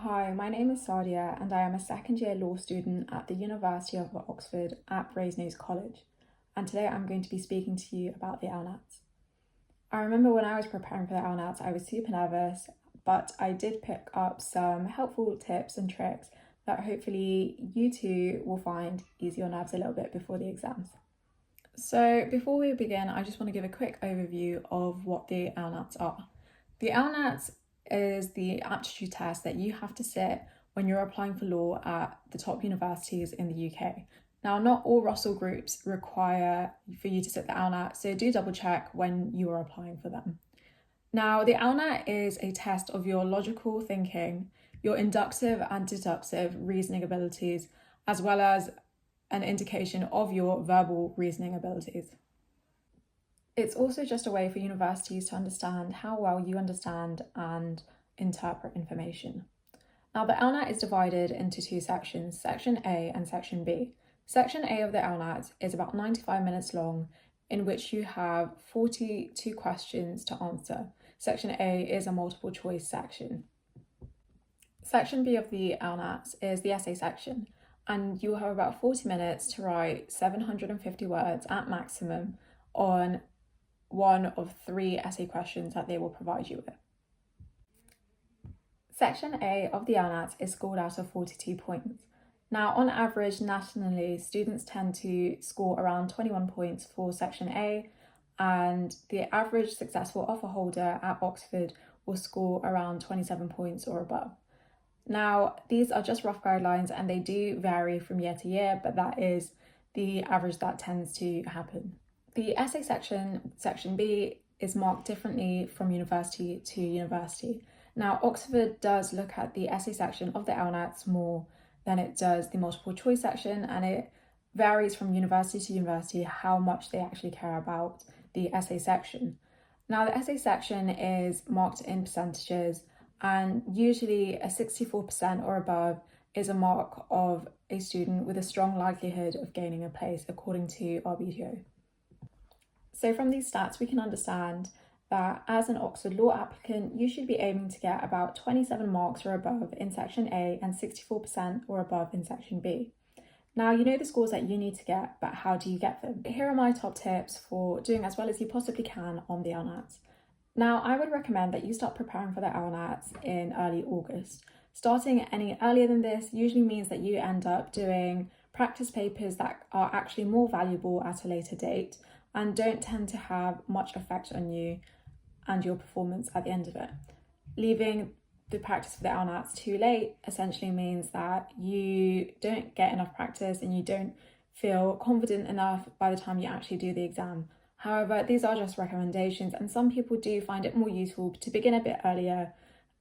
Hi, my name is Sadia and I am a second year law student at the University of Oxford at Brasenose College, and today I'm going to be speaking to you about the LNATs. I remember when I was preparing for the LNATs I was super nervous, but I did pick up some helpful tips and tricks that hopefully you too will find ease your nerves a little bit before the exams. So before we begin, I just want to give a quick overview of what the LNATs are. The LNATs is the aptitude test that you have to sit when you're applying for law at the top universities in the UK. Now, not all Russell groups require for you to sit the LNAT, so do double check when you are applying for them. Now, the LNAT is a test of your logical thinking, your inductive and deductive reasoning abilities, as well as an indication of your verbal reasoning abilities. It's also just a way for universities to understand how well you understand and interpret information. Now, the LNAT is divided into two sections, Section A and Section B. Section A of the LNAT is about 95 minutes long, in which you have 42 questions to answer. Section A is a multiple choice section. Section B of the LNAT is the essay section, and you will have about 40 minutes to write 750 words at maximum on one of 3 essay questions that they will provide you with. Section A of the LNAT is scored out of 42 points. Now, on average, nationally, students tend to score around 21 points for Section A, and the average successful offer holder at Oxford will score around 27 points or above. Now, these are just rough guidelines and they do vary from year to year, but that is the average that tends to happen. The essay section, Section B, is marked differently from university to university. Now, Oxford does look at the essay section of the LNATs more than it does the multiple choice section, and it varies from university to university how much they actually care about the essay section. Now, the essay section is marked in percentages, and usually a 64% or above is a mark of a student with a strong likelihood of gaining a place according to RBTO. So from these stats, we can understand that as an Oxford law applicant, you should be aiming to get about 27 marks or above in Section A and 64% or above in Section B. Now, you know the scores that you need to get, but how do you get them? Here are my top tips for doing as well as you possibly can on the LNATs. Now, I would recommend that you start preparing for the LNATs in early August. Starting any earlier than this usually means that you end up doing practice papers that are actually more valuable at a later date and don't tend to have much effect on you and your performance at the end of it. Leaving the practice for the LNATs too late essentially means that you don't get enough practice and you don't feel confident enough by the time you actually do the exam. However, these are just recommendations and some people do find it more useful to begin a bit earlier.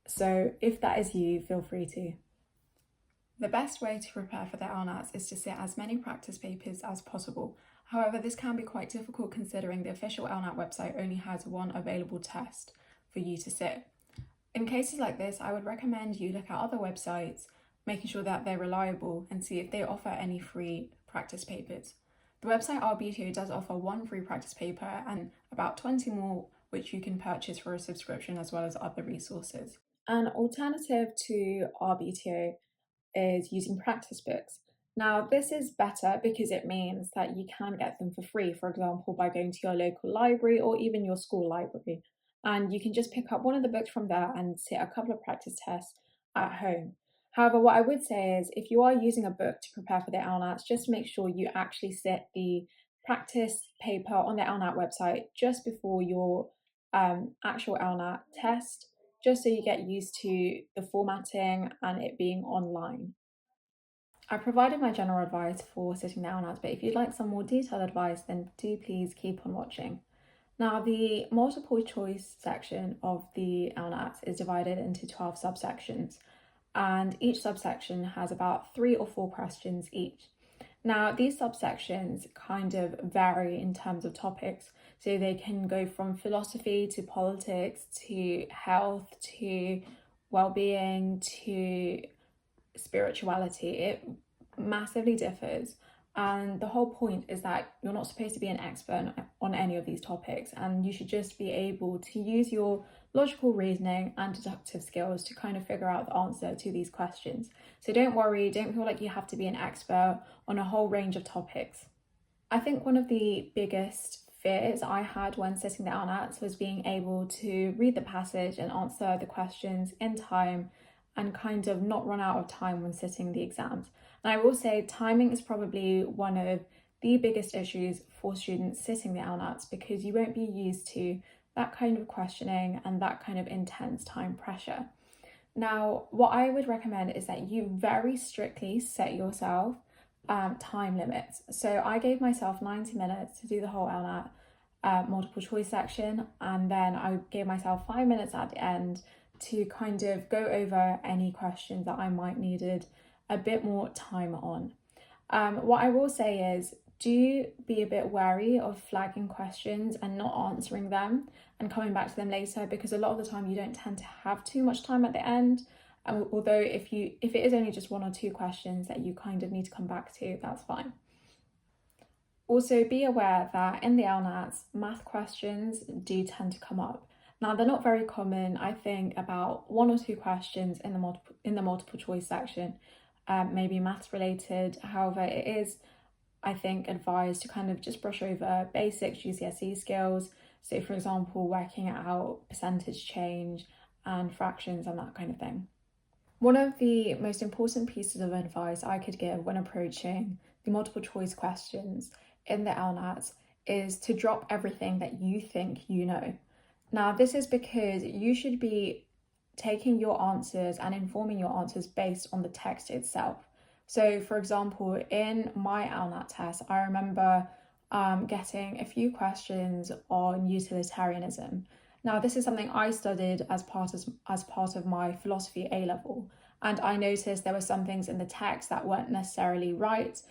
So if that is you, feel free to. The best way to prepare for the LNATs is to sit as many practice papers as possible. However, this can be quite difficult considering the official LNAT website only has one available test for you to sit. In cases like this, I would recommend you look at other websites, making sure that they're reliable and see if they offer any free practice papers. The website RBTO does offer 1 free practice paper and about 20 more which you can purchase for a subscription as well as other resources. An alternative to RBTO is using practice books. Now, this is better because it means that you can get them for free, for example, by going to your local library or even your school library. And you can just pick up one of the books from there and sit a couple of practice tests at home. However, what I would say is if you are using a book to prepare for the LNATs, just make sure you actually sit the practice paper on the LNAT website just before your actual LNAT test, just so you get used to the formatting and it being online. I provided my general advice for sitting the LNATs, but if you'd like some more detailed advice, then do please keep on watching. Now, the multiple choice section of the LNATs is divided into 12 subsections, and each subsection has about 3 or 4 questions each. Now, these subsections kind of vary in terms of topics, so they can go from philosophy to politics to health to well-being to spirituality. It massively differs, And the whole point is that you're not supposed to be an expert on any of these topics, and you should just be able to use your logical reasoning and deductive skills to kind of figure out the answer to these questions. So don't worry, don't feel like you have to be an expert on a whole range of topics. I think one of the biggest fears I had when sitting the LNATs was being able to read the passage and answer the questions in time and kind of not run out of time when sitting the exams. And I will say timing is probably one of the biggest issues for students sitting the LNATs, because you won't be used to that kind of questioning and that kind of intense time pressure. Now, what I would recommend is that you very strictly set yourself time limits. So I gave myself 90 minutes to do the whole LNAT multiple choice section, and then I gave myself 5 minutes at the end to kind of go over any questions that I might needed a bit more time on. What I will say is, do be a bit wary of flagging questions and not answering them and coming back to them later, because a lot of the time you don't tend to have too much time at the end. Although if it is only just 1 or 2 questions that you kind of need to come back to, that's fine. Also, be aware that in the LNATs, math questions do tend to come up. Now, they're not very common. I think about 1 or 2 questions in the multiple choice section, maybe maths related. However, it is, I think, advised to kind of just brush over basic GCSE skills. So, for example, working out percentage change and fractions and that kind of thing. One of the most important pieces of advice I could give when approaching the multiple choice questions in the LNATs is to drop everything that you think you know. Now, this is because you should be taking your answers and informing your answers based on the text itself. So, for example, in my LNAT test, I remember getting a few questions on utilitarianism. Now, this is something I studied as part of my philosophy A-level, and I noticed there were some things in the text that weren't necessarily right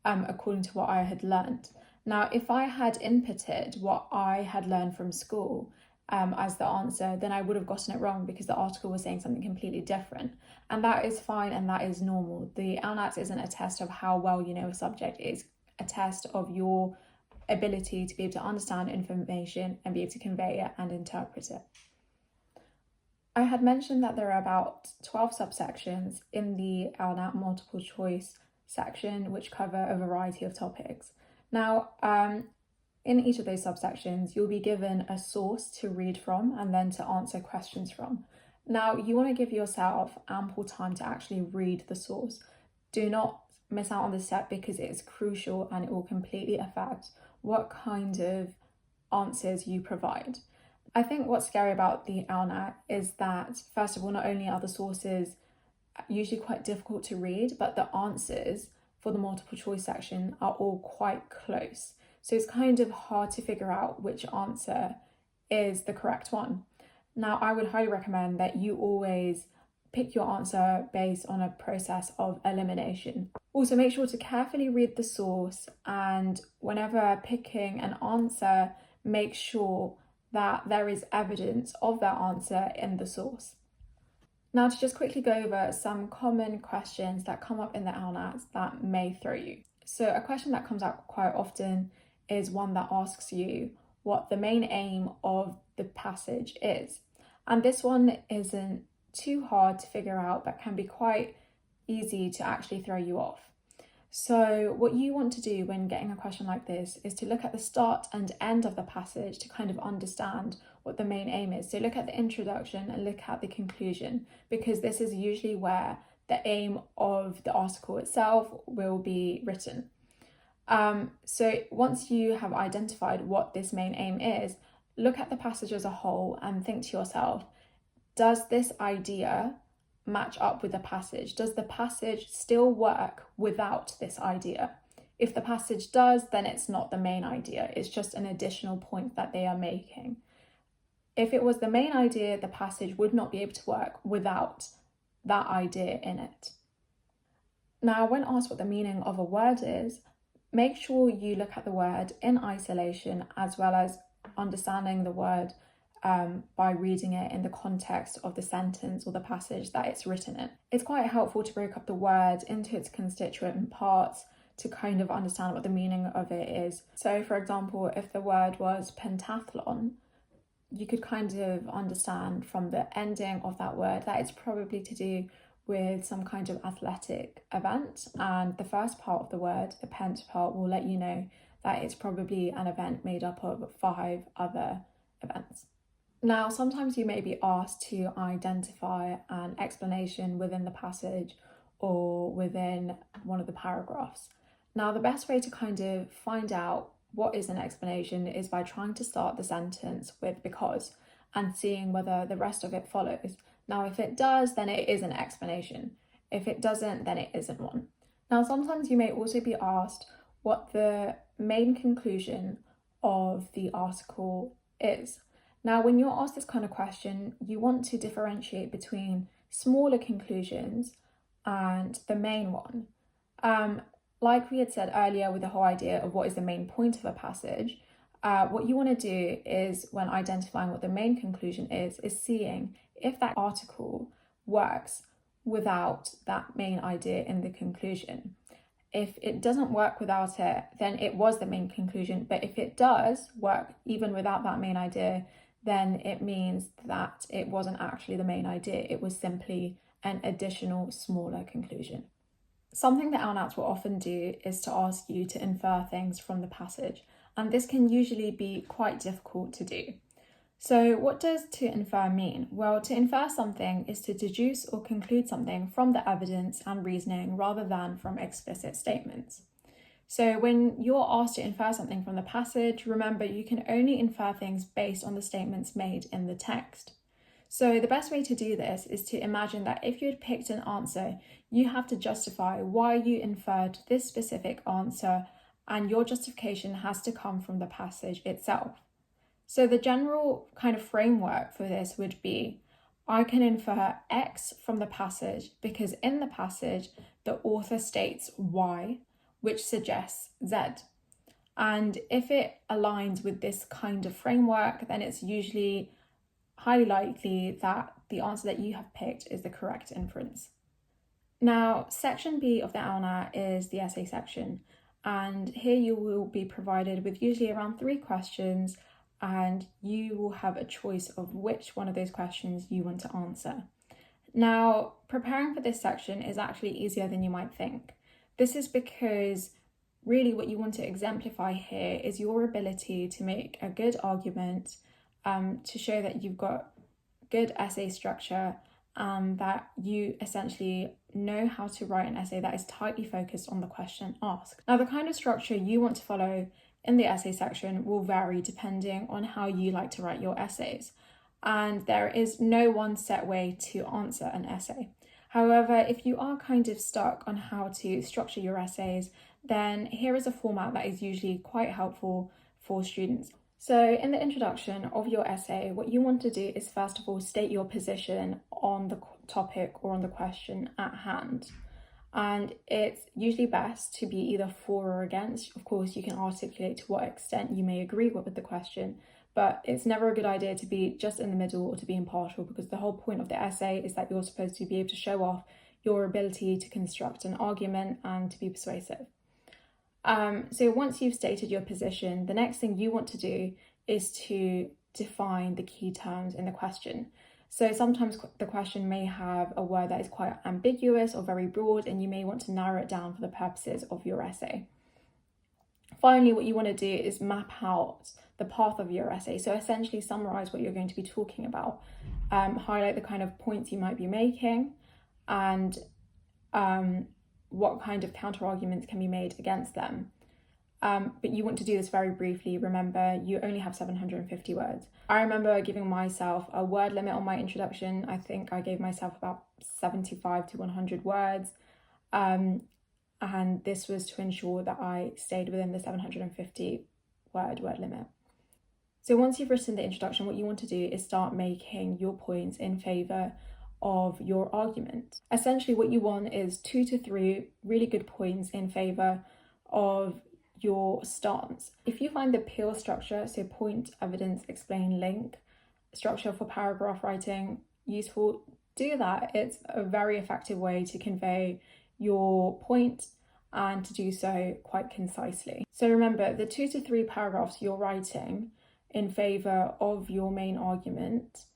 according to what I had learned. Now, if I had inputted what I had learned from school as the answer, then I would have gotten it wrong because the article was saying something completely different. And that is fine and that is normal. The LNAT isn't a test of how well you know a subject, it's a test of your ability to be able to understand information and be able to convey it and interpret it. I had mentioned that there are about 12 subsections in the LNAT multiple choice section which cover a variety of topics. Now, in each of those subsections, you'll be given a source to read from and then to answer questions from. Now, you want to give yourself ample time to actually read the source. Do not miss out on this step because it is crucial and it will completely affect what kind of answers you provide. I think what's scary about the LNAT is that, first of all, not only are the sources usually quite difficult to read, but the answers for the multiple choice section are all quite close. So it's kind of hard to figure out which answer is the correct one. Now, I would highly recommend that you always pick your answer based on a process of elimination. Also, make sure to carefully read the source, and whenever picking an answer, make sure that there is evidence of that answer in the source. Now, to just quickly go over some common questions that come up in the LNATs that may throw you. So a question that comes up quite often is one that asks you what the main aim of the passage is. And this one isn't too hard to figure out, but can be quite easy to actually throw you off. So what you want to do when getting a question like this is to look at the start and end of the passage to kind of understand what the main aim is. So look at the introduction and look at the conclusion, because this is usually where the aim of the article itself will be written. So once you have identified what this main aim is, look at the passage as a whole and think to yourself, does this idea match up with the passage? Does the passage still work without this idea? If the passage does, then it's not the main idea. It's just an additional point that they are making. If it was the main idea, the passage would not be able to work without that idea in it. Now, when asked what the meaning of a word is, make sure you look at the word in isolation as well as understanding the word by reading it in the context of the sentence or the passage that it's written in. It's quite helpful to break up the word into its constituent parts to kind of understand what the meaning of it is. So for example, if the word was pentathlon, you could kind of understand from the ending of that word that it's probably to do with some kind of athletic event, and the first part of the word, the pent part, will let you know that it's probably an event made up of 5 other events. Now, sometimes you may be asked to identify an explanation within the passage or within one of the paragraphs. Now, the best way to kind of find out what is an explanation is by trying to start the sentence with because and seeing whether the rest of it follows. Now, if it does, then it is an explanation. If it doesn't, then it isn't one. Now, sometimes you may also be asked what the main conclusion of the article is. Now, when you're asked this kind of question, you want to differentiate between smaller conclusions and the main one. Like we had said earlier with the whole idea of what is the main point of a passage, what you want to do is, when identifying what the main conclusion is seeing if that article works without that main idea in the conclusion. If it doesn't work without it, then it was the main conclusion. But if it does work even without that main idea, then it means that it wasn't actually the main idea. It was simply an additional smaller conclusion. Something that LNATs will often do is to ask you to infer things from the passage, and this can usually be quite difficult to do. So what does to infer mean? Well, to infer something is to deduce or conclude something from the evidence and reasoning rather than from explicit statements. So when you're asked to infer something from the passage, remember you can only infer things based on the statements made in the text. So the best way to do this is to imagine that if you had picked an answer, you have to justify why you inferred this specific answer, and your justification has to come from the passage itself. So the general kind of framework for this would be, I can infer X from the passage because in the passage, the author states Y, which suggests Z. And if it aligns with this kind of framework, then it's usually highly likely that the answer that you have picked is the correct inference. Now, section B of the LNAT is the essay section, and here you will be provided with usually around 3 questions, and you will have a choice of which one of those questions you want to answer. Now, preparing for this section is actually easier than you might think. This is because really what you want to exemplify here is your ability to make a good argument, to show that you've got good essay structure, that you essentially know how to write an essay that is tightly focused on the question asked. Now, the kind of structure you want to follow in the essay section will vary depending on how you like to write your essays, and there is no one set way to answer an essay. However, if you are kind of stuck on how to structure your essays, then here is a format that is usually quite helpful for students. So in the introduction of your essay, what you want to do is first of all state your position on the topic or on the question at hand. And it's usually best to be either for or against. Of course, you can articulate to what extent you may agree with the question, but it's never a good idea to be just in the middle or to be impartial, because the whole point of the essay is that you're supposed to be able to show off your ability to construct an argument and to be persuasive. So once you've stated your position, the next thing you want to do is to define the key terms in the question. So sometimes the question may have a word that is quite ambiguous or very broad, and you may want to narrow it down for the purposes of your essay. Finally, what you want to do is map out the path of your essay. So essentially summarize what you're going to be talking about, highlight the kind of points you might be making, and what kind of counter arguments can be made against them. But you want to do this very briefly. Remember, you only have 750 words. I remember giving myself a word limit on my introduction. I think I gave myself about 75 to 100 words. And this was to ensure that I stayed within the 750 word limit. So once you've written the introduction, what you want to do is start making your points in favour of your argument. Essentially, what you want is 2 to 3 really good points in favour of your stance. If you find the PEEL structure, so point, evidence, explain, link structure for paragraph writing useful, do that. It's a very effective way to convey your point and to do so quite concisely. So remember, the 2 to 3 paragraphs you're writing in favour of your main argument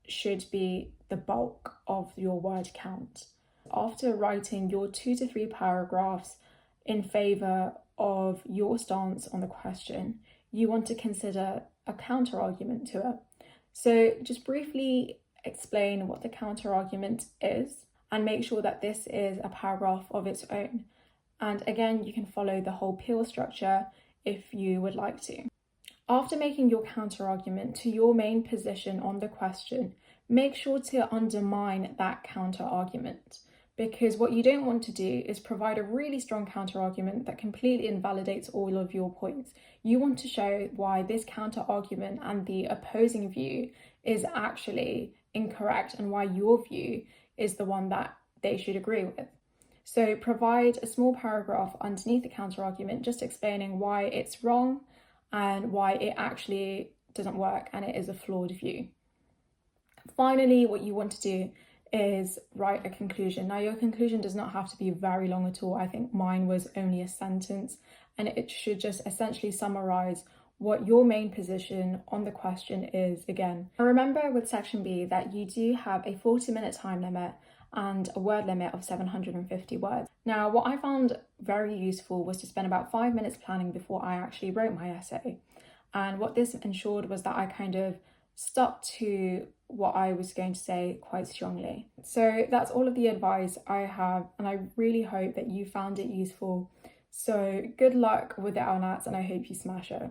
should be the bulk of your word count. After writing your 2 to 3 paragraphs in favour of your stance on the question, you want to consider a counter argument to it. So just briefly explain what the counter argument is and make sure that this is a paragraph of its own. And again, you can follow the whole peel structure if you would like to. After making your counter argument to your main position on the question, make sure to undermine that counter argument, because what you don't want to do is provide a really strong counter argument that completely invalidates all of your points. You want to show why this counter argument and the opposing view is actually incorrect and why your view is the one that they should agree with. So provide a small paragraph underneath the counter argument just explaining why it's wrong and why it actually doesn't work and it is a flawed view. Finally, what you want to do is write a conclusion. Now, your conclusion does not have to be very long at all. I think mine was only a sentence, and it should just essentially summarize what your main position on the question is again. Now, remember with section B that you do have a 40-minute time limit and a word limit of 750 words. Now, what I found very useful was to spend about 5 minutes planning before I actually wrote my essay. And what this ensured was that I kind of stuck to what I was going to say quite strongly. So that's all of the advice I have, and I really hope that you found it useful. So good luck with the LNAT, and I hope you smash it.